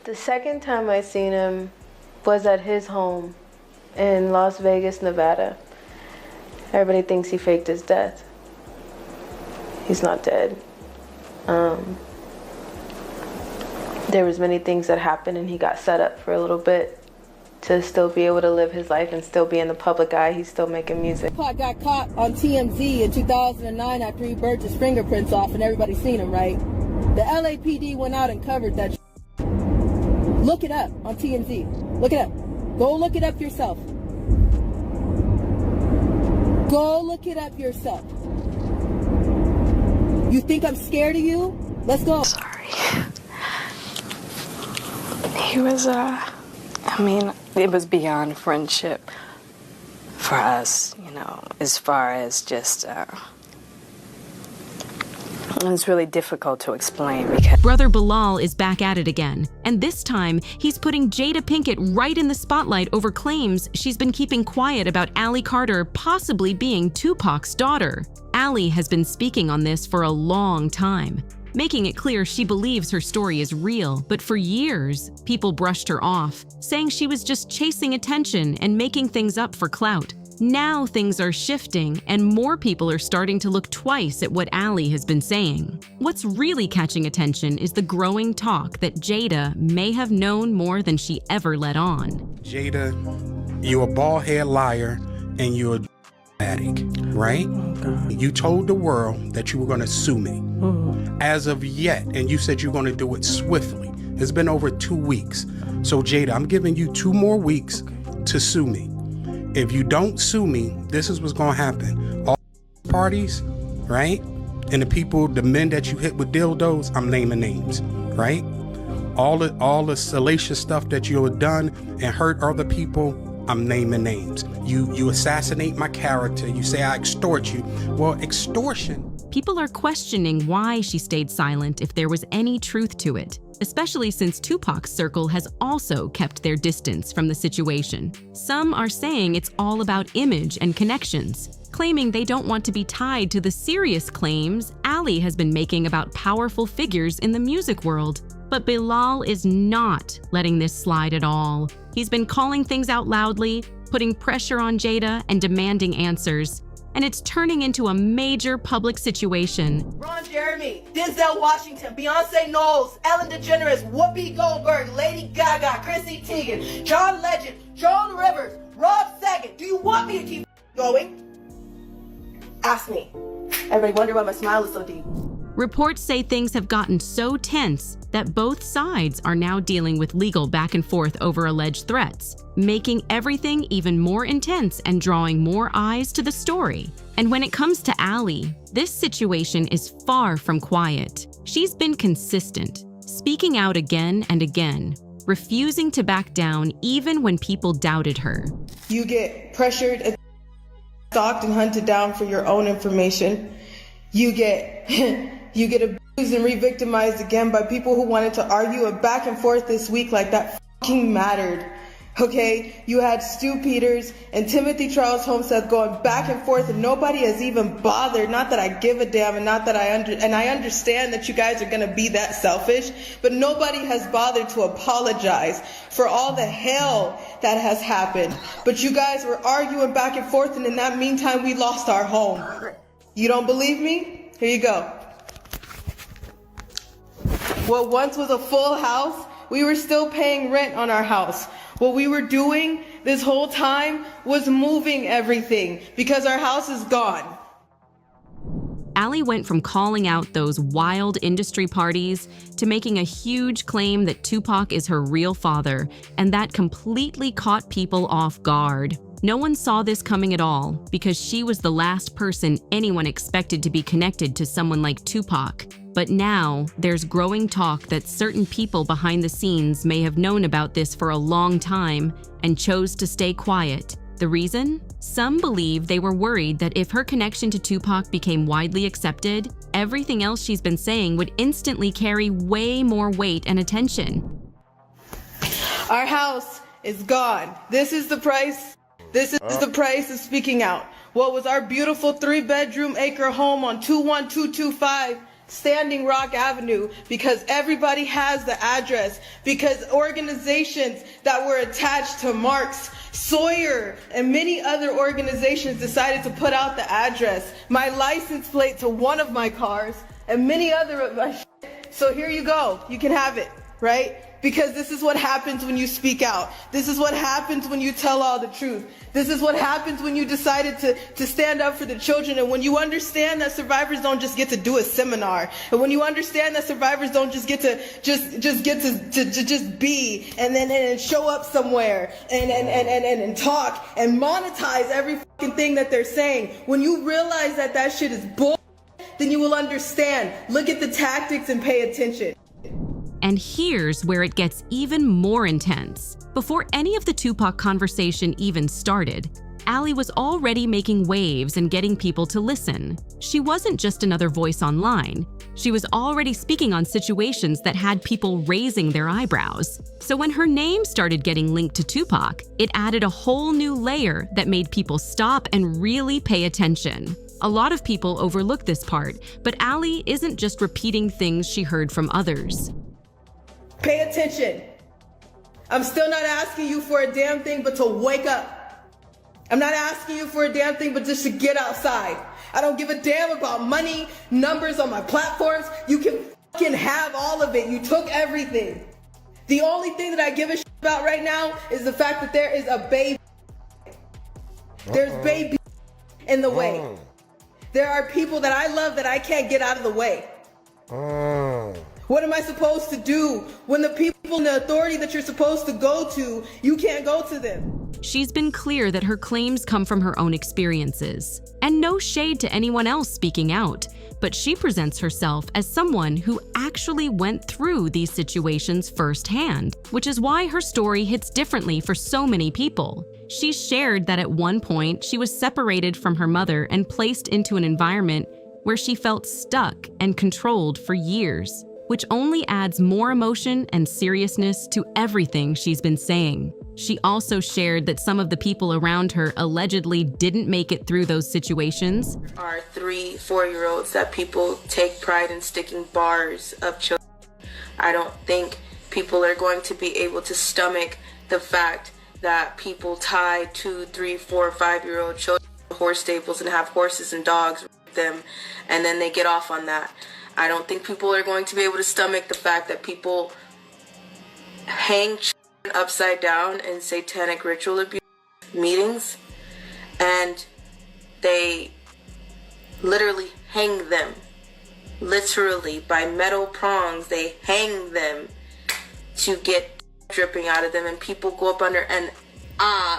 The second time I seen him was at his home in Las Vegas, Nevada. Everybody thinks he faked his death. He's not dead. There was many things that happened and he got set up for a little bit to still be able to live his life and still be in the public eye. He's still making music. Tupac got caught on TMZ in 2009 after he burnt his fingerprints off and everybody seen him, right? The LAPD went out and covered that. Look it up on TMZ. Look it up. Go look it up yourself. Go look it up yourself. You think I'm scared of you? Let's go. Sorry. He was, it was beyond friendship for us, you know, as far as just, it's really difficult to explain because... Brother Bilal is back at it again, and this time he's putting Jada Pinkett right in the spotlight over claims she's been keeping quiet about Allie Carter possibly being Tupac's daughter. Allie has been speaking on this for a long time, making it clear she believes her story is real, but for years, people brushed her off, saying she was just chasing attention and making things up for clout. Now things are shifting, and more people are starting to look twice at what Allie has been saying. What's really catching attention is the growing talk that Jada may have known more than she ever let on. Jada, you're a bald-head liar, and you're a addict, right? You told the world that you were going to sue me. As of yet, and you said you're going to do it swiftly. It's been over 2 weeks. So Jada, I'm giving you 2 more weeks to sue me. If you don't sue me, this is what's going to happen. All parties, right? And the people, the men that you hit with dildos, I'm naming names, right? All the salacious stuff that you have done and hurt other people, I'm naming names. You assassinate my character. You say I extort you. Well, extortion. People are questioning why she stayed silent if there was any truth to it, especially since Tupac's circle has also kept their distance from the situation. Some are saying it's all about image and connections, claiming they don't want to be tied to the serious claims Allie has been making about powerful figures in the music world. But Bilal is not letting this slide at all. He's been calling things out loudly, putting pressure on Jada and demanding answers. And it's turning into a major public situation. Ron Jeremy, Denzel Washington, Beyonce Knowles, Ellen DeGeneres, Whoopi Goldberg, Lady Gaga, Chrissy Teigen, John Legend, Joan Rivers, Rob Saget. Do you want me to keep going? Ask me. Everybody wonder why my smile is so deep. Reports say things have gotten so tense that both sides are now dealing with legal back and forth over alleged threats, making everything even more intense and drawing more eyes to the story. And when it comes to Allie, this situation is far from quiet. She's been consistent, speaking out again and again, refusing to back down even when people doubted her. You get pressured, stalked, and hunted down for your own information. You get abused and re-victimized again by people who wanted to argue a back and forth this week like that fucking mattered. Okay, you had Stu Peters and Timothy Charles Homestead going back and forth, and nobody has even bothered. Not that I give a damn, and not that I understand that you guys are gonna be that selfish, but nobody has bothered to apologize for all the hell that has happened. But you guys were arguing back and forth, and in that meantime, we lost our home. You don't believe me? Here you go. What once was a full house, we were still paying rent on our house. What we were doing this whole time was moving everything because our house is gone. Allie went from calling out those wild industry parties to making a huge claim that Tupac is her real father, and that completely caught people off guard. No one saw this coming at all because she was the last person anyone expected to be connected to someone like Tupac. But now, there's growing talk that certain people behind the scenes may have known about this for a long time and chose to stay quiet. The reason? Some believe they were worried that if her connection to Tupac became widely accepted, everything else she's been saying would instantly carry way more weight and attention. Our house is gone. This is the price. This is the price of speaking out. What was our beautiful 3-bedroom acre home on 21225 Standing Rock Avenue, because everybody has the address, because organizations that were attached to Marx, Sawyer, and many other organizations decided to put out the address, my license plate to one of my cars, and many other of my shit. So here you go, you can have it, right? Because this is what happens when you speak out. This is what happens when you tell all the truth. This is what happens when you decided to stand up for the children, and when you understand that survivors don't just get to do a seminar, and when you understand that survivors don't just get to just be and then show up somewhere and talk and monetize every fucking thing that they're saying. When you realize that that shit is bull, then you will understand. Look at the tactics and pay attention. And here's where it gets even more intense. Before any of the Tupac conversation even started, Allie was already making waves and getting people to listen. She wasn't just another voice online. She was already speaking on situations that had people raising their eyebrows. So when her name started getting linked to Tupac, it added a whole new layer that made people stop and really pay attention. A lot of people overlook this part, but Allie isn't just repeating things she heard from others. Pay attention. I'm still not asking you for a damn thing but to wake up. I'm not asking you for a damn thing but just to get outside. I don't give a damn about money, numbers on my platforms. You can fucking have all of it. You took everything. The only thing that I give a shit about right now is the fact that there is a baby. There's baby in the way. There are people that I love that I can't get out of the way. What am I supposed to do when the people in the authority that you're supposed to go to, you can't go to them? She's been clear that her claims come from her own experiences, and no shade to anyone else speaking out, but she presents herself as someone who actually went through these situations firsthand, which is why her story hits differently for so many people. She shared that at one point she was separated from her mother and placed into an environment where she felt stuck and controlled for years, which only adds more emotion and seriousness to everything she's been saying. She also shared that some of the people around her allegedly didn't make it through those situations. There are 3 4-year-olds that people take pride in sticking bars of children. I don't think people are going to be able to stomach the fact that people tie 2, 3, 4, 5-year-old children to horse stables and have horses and dogs with them, and then they get off on that. I don't think people are going to be able to stomach the fact that people hang children upside down in satanic ritual abuse meetings, and they literally hang them, literally by metal prongs. They hang them to get dripping out of them, and people go up under and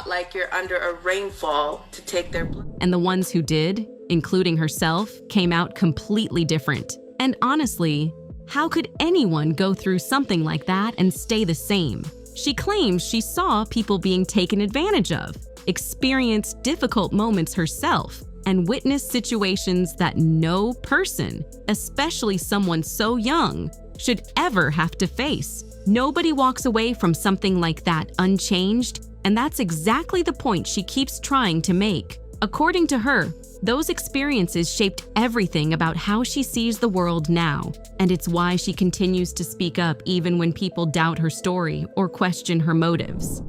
like you're under a rainfall to take their blood. And the ones who did, including herself, came out completely different. And honestly, how could anyone go through something like that and stay the same? She claims she saw people being taken advantage of, experienced difficult moments herself, and witnessed situations that no person, especially someone so young, should ever have to face. Nobody walks away from something like that unchanged, and that's exactly the point she keeps trying to make. According to her, those experiences shaped everything about how she sees the world now, and it's why she continues to speak up even when people doubt her story or question her motives.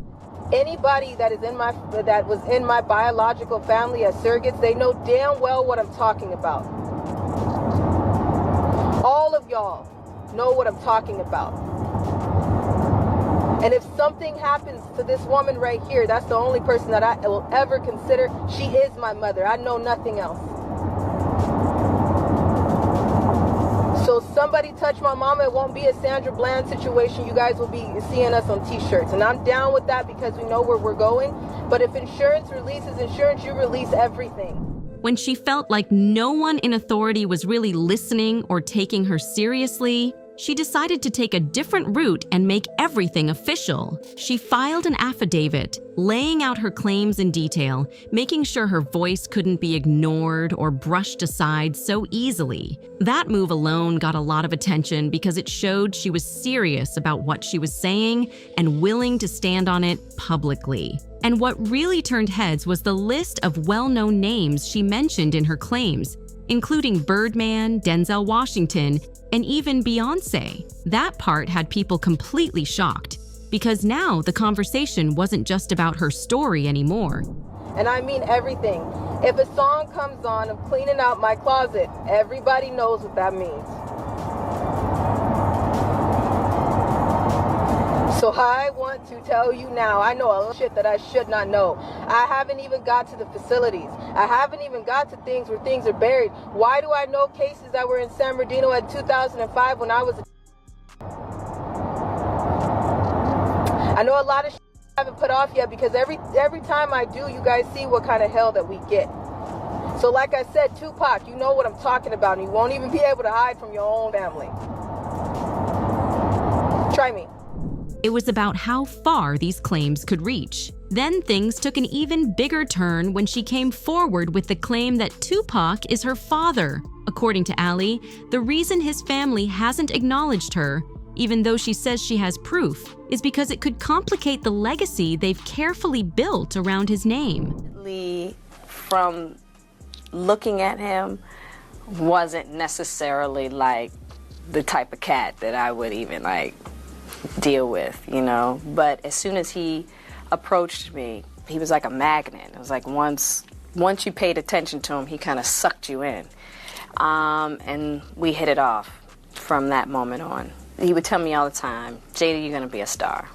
Anybody that was in my biological family as surrogates, they know damn well what I'm talking about. All of y'all know what I'm talking about. And if something happens to this woman right here, that's the only person that I will ever consider. She is my mother. I know nothing else. So somebody touch my mama, it won't be a Sandra Bland situation. You guys will be seeing us on t-shirts. And I'm down with that because we know where we're going. But if insurance releases insurance, you release everything. When she felt like no one in authority was really listening or taking her seriously, she decided to take a different route and make everything official. She filed an affidavit, laying out her claims in detail, making sure her voice couldn't be ignored or brushed aside so easily. That move alone got a lot of attention because it showed she was serious about what she was saying and willing to stand on it publicly. And what really turned heads was the list of well-known names she mentioned in her claims, including Birdman, Denzel Washington, and even Beyoncé. That part had people completely shocked, because now the conversation wasn't just about her story anymore. And I mean everything. If a song comes on, I'm cleaning out my closet. Everybody knows what that means. So I want to tell you now, I know a lot of shit that I should not know. I haven't even got to the facilities. I haven't even got to things where things are buried. Why do I know cases that were in San Bernardino in 2005 when I was a... I know a lot of shit I haven't put off yet, because every time I do, you guys see what kind of hell that we get. So like I said, Tupac, you know what I'm talking about, and you won't even be able to hide from your own family. Try me. It was about how far these claims could reach. Then things took an even bigger turn when she came forward with the claim that Tupac is her father. According to Ali, the reason his family hasn't acknowledged her, even though she says she has proof, is because it could complicate the legacy they've carefully built around his name. From looking at him, wasn't necessarily like the type of cat that I would even like deal with, you know. But as soon as he approached me, he was like a magnet. It was like once you paid attention to him, he kind of sucked you in. And we hit it off from that moment on. He would tell me all the time, Jada, you're gonna be a star.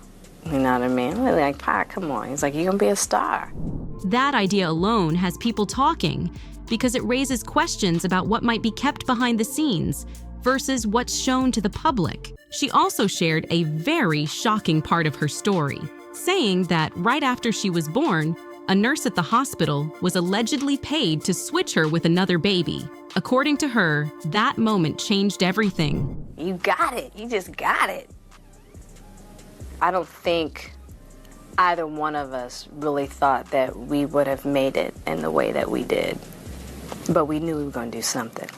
You know what I mean? I'm like, Pac, come on. He's like, you're gonna be a star. That idea alone has people talking because it raises questions about what might be kept behind the scenes versus what's shown to the public. She also shared a very shocking part of her story, saying that right after she was born, a nurse at the hospital was allegedly paid to switch her with another baby. According to her, that moment changed everything. You got it. You just got it. I don't think either one of us really thought that we would have made it in the way that we did. But we knew we were going to do something.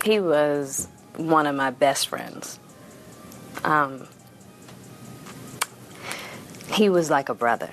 He was one of my best friends. He was like a brother.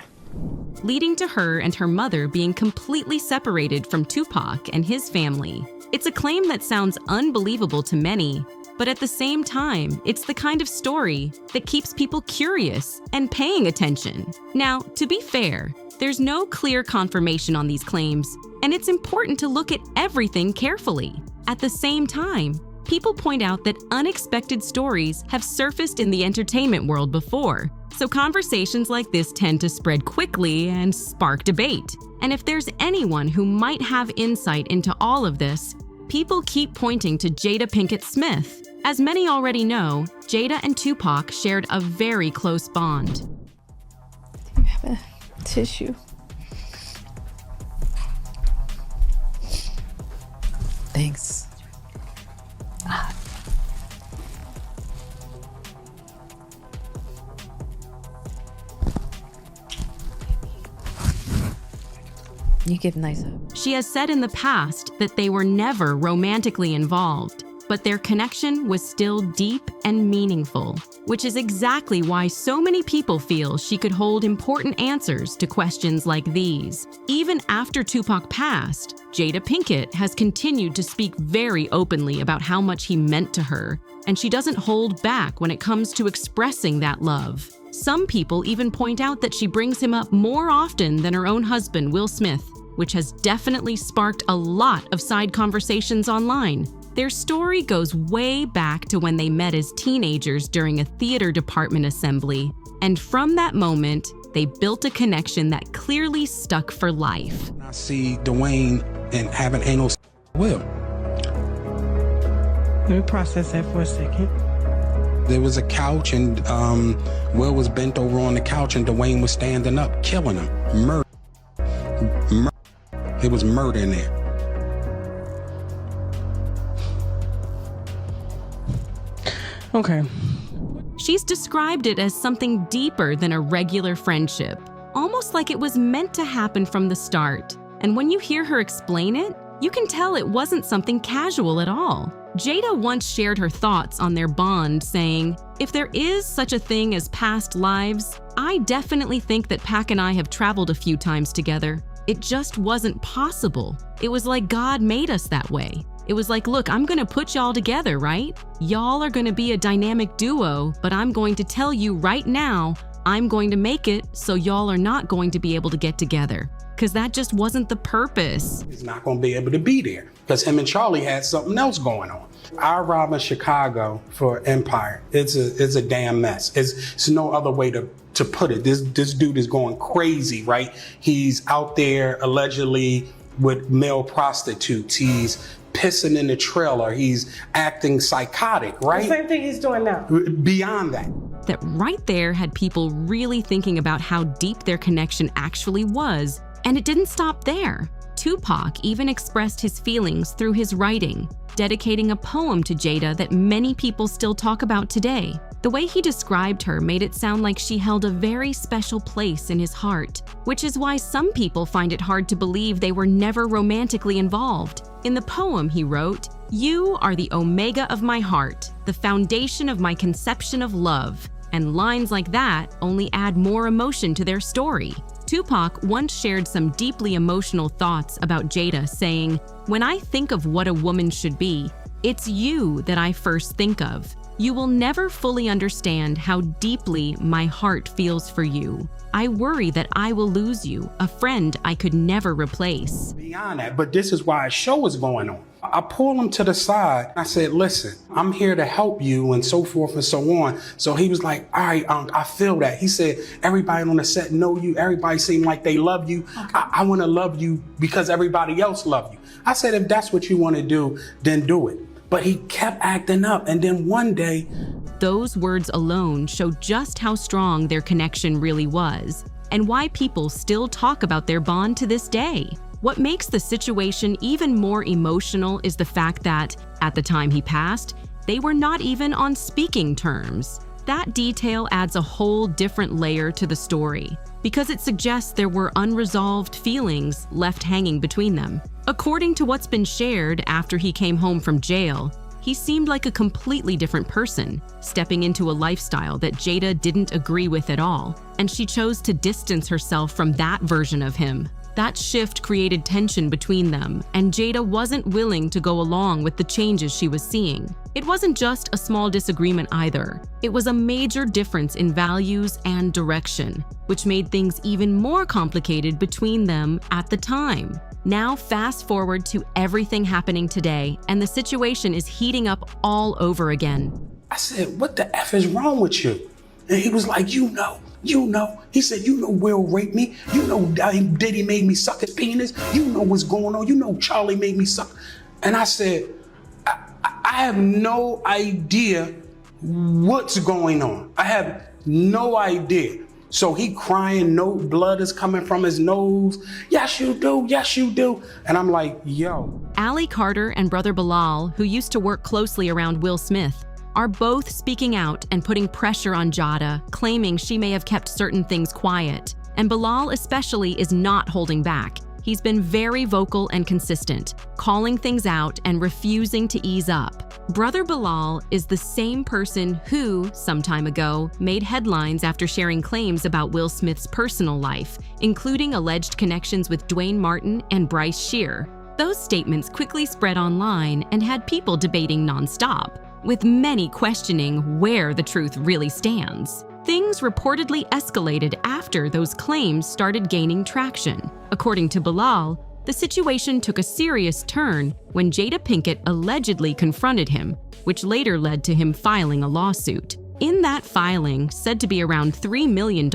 Leading to her and her mother being completely separated from Tupac and his family. It's a claim that sounds unbelievable to many, but at the same time, it's the kind of story that keeps people curious and paying attention. Now, to be fair, there's no clear confirmation on these claims, and it's important to look at everything carefully. At the same time, people point out that unexpected stories have surfaced in the entertainment world before, so conversations like this tend to spread quickly and spark debate. And if there's anyone who might have insight into all of this, people keep pointing to Jada Pinkett Smith. As many already know, Jada and Tupac shared a very close bond. Do you have a tissue? Thanks. You give nice up. She has said in the past that they were never romantically involved, but their connection was still deep and meaningful, which is exactly why so many people feel she could hold important answers to questions like these. Even after Tupac passed, Jada Pinkett has continued to speak very openly about how much he meant to her, and she doesn't hold back when it comes to expressing that love. Some people even point out that she brings him up more often than her own husband, Will Smith, which has definitely sparked a lot of side conversations online. Their story goes way back to when they met as teenagers during a theater department assembly. And from that moment, they built a connection that clearly stuck for life. I see Dwayne and having anal Will. Let me process that for a second. There was a couch and Will was bent over on the couch and Dwayne was standing up, killing him. Murder. It was murder in there. Okay. She's described it as something deeper than a regular friendship, almost like it was meant to happen from the start. And when you hear her explain it, you can tell it wasn't something casual at all. Jada once shared her thoughts on their bond, saying, "If there is such a thing as past lives, I definitely think that Pac and I have traveled a few times together. It just wasn't possible. It was like God made us that way. It was like, look, I'm gonna put y'all together, right? Y'all are gonna be a dynamic duo, but I'm going to tell you right now, I'm going to make it so y'all are not going to be able to get together. Because that just wasn't the purpose. He's not going to be able to be there because him and Charlie had something else going on. I arrived in Chicago for Empire. It's a damn mess. It's no other way to put it. This dude is going crazy, right? He's out there allegedly with male prostitutes. He's pissing in the trailer. He's acting psychotic, right? The same thing he's doing now. Beyond that. That right there had people really thinking about how deep their connection actually was. And it didn't stop there. Tupac even expressed his feelings through his writing, dedicating a poem to Jada that many people still talk about today. The way he described her made it sound like she held a very special place in his heart, which is why some people find it hard to believe they were never romantically involved. In the poem he wrote, "You are the omega of my heart, the foundation of my conception of love." And lines like that only add more emotion to their story. Tupac once shared some deeply emotional thoughts about Jada, saying, "When I think of what a woman should be, it's you that I first think of. You will never fully understand how deeply my heart feels for you. I worry that I will lose you, a friend I could never replace." Beyond that, but this is why a show is going on. I pulled him to the side. I said, listen, I'm here to help you and so forth and so on. So he was like, all right, I feel that. He said, everybody on the set know you. Everybody seem like they love you. Okay. I want to love you because everybody else love you. I said, if that's what you want to do, then do it. But he kept acting up. And then one day, those words alone show just how strong their connection really was and why people still talk about their bond to this day. What makes the situation even more emotional is the fact that, at the time he passed, they were not even on speaking terms. That detail adds a whole different layer to the story, because it suggests there were unresolved feelings left hanging between them. According to what's been shared after he came home from jail, he seemed like a completely different person, stepping into a lifestyle that Jada didn't agree with at all, and she chose to distance herself from that version of him. That shift created tension between them, and Jada wasn't willing to go along with the changes she was seeing. It wasn't just a small disagreement either. It was a major difference in values and direction, which made things even more complicated between them at the time. Now fast forward to everything happening today, and the situation is heating up all over again. I said, what the F is wrong with you? And he was like, you know. He said, you know Will raped me. You know Diddy made me suck his penis. You know what's going on. You know Charlie made me suck. And I said, I have no idea what's going on. I have no idea. So he crying, no blood is coming from his nose. Yes, you do. Yes, you do. And I'm like, yo. Ali Carter and brother Bilal, who used to work closely around Will Smith, are both speaking out and putting pressure on Jada, claiming she may have kept certain things quiet. And Bilal especially is not holding back. He's been very vocal and consistent, calling things out and refusing to ease up. Brother Bilal is the same person who, some time ago, made headlines after sharing claims about Will Smith's personal life, including alleged connections with Dwayne Martin and Bryce Shear. Those statements quickly spread online and had people debating nonstop, with many questioning where the truth really stands. Things reportedly escalated after those claims started gaining traction. According to Bilal, the situation took a serious turn when Jada Pinkett allegedly confronted him, which later led to him filing a lawsuit. In that filing, said to be around $3 million,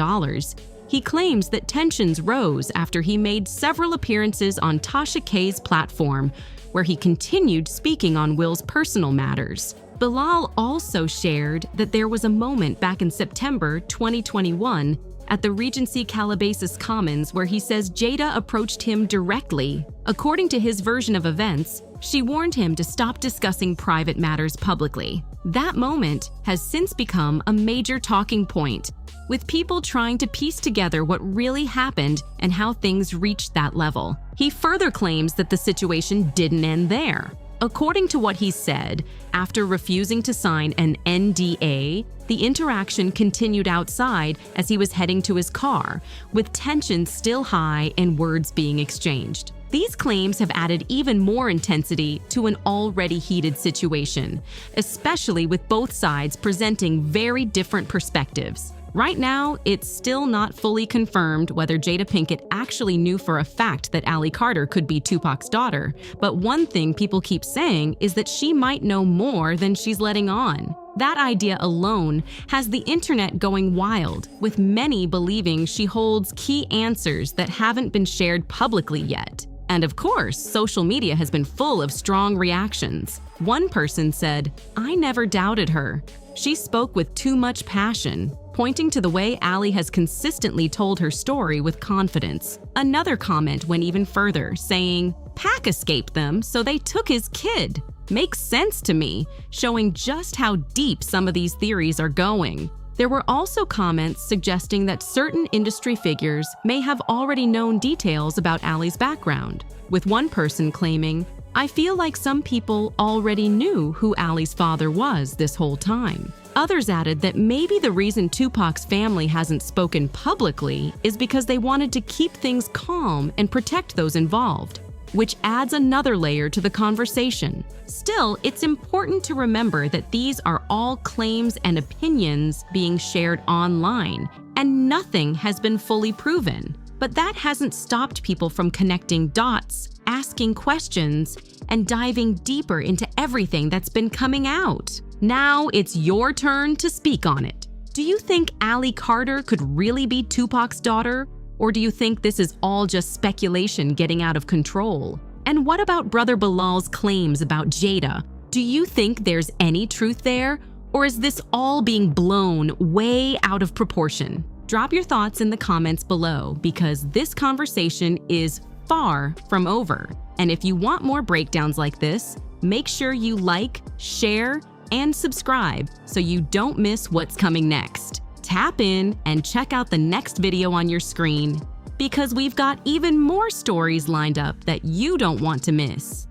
he claims that tensions rose after he made several appearances on Tasha K's platform, where he continued speaking on Will's personal matters. Bilal also shared that there was a moment back in September 2021 at the Regency Calabasas Commons where he says Jada approached him directly. According to his version of events, she warned him to stop discussing private matters publicly. That moment has since become a major talking point, with people trying to piece together what really happened and how things reached that level. He further claims that the situation didn't end there. According to what he said, after refusing to sign an NDA, the interaction continued outside as he was heading to his car, with tension still high and words being exchanged. These claims have added even more intensity to an already heated situation, especially with both sides presenting very different perspectives. Right now, it's still not fully confirmed whether Jada Pinkett actually knew for a fact that Allie Carter could be Tupac's daughter, but one thing people keep saying is that she might know more than she's letting on. That idea alone has the internet going wild, with many believing she holds key answers that haven't been shared publicly yet. And of course, social media has been full of strong reactions. One person said, "I never doubted her. She spoke with too much passion," pointing to the way Allie has consistently told her story with confidence. Another comment went even further, saying, "Pac escaped them, so they took his kid. Makes sense to me," showing just how deep some of these theories are going. There were also comments suggesting that certain industry figures may have already known details about Allie's background, with one person claiming, "I feel like some people already knew who Allie's father was this whole time." Others added that maybe the reason Tupac's family hasn't spoken publicly is because they wanted to keep things calm and protect those involved, which adds another layer to the conversation. Still, it's important to remember that these are all claims and opinions being shared online, and nothing has been fully proven. But that hasn't stopped people from connecting dots, asking questions, and diving deeper into everything that's been coming out. Now it's your turn to speak on it. Do you think Allie Carter could really be Tupac's daughter? Or do you think this is all just speculation getting out of control? And what about Brother Bilal's claims about Jada? Do you think there's any truth there? Or is this all being blown way out of proportion? Drop your thoughts in the comments below, because this conversation is far from over. And if you want more breakdowns like this, make sure you like, share, and subscribe so you don't miss what's coming next. Tap in and check out the next video on your screen, because we've got even more stories lined up that you don't want to miss.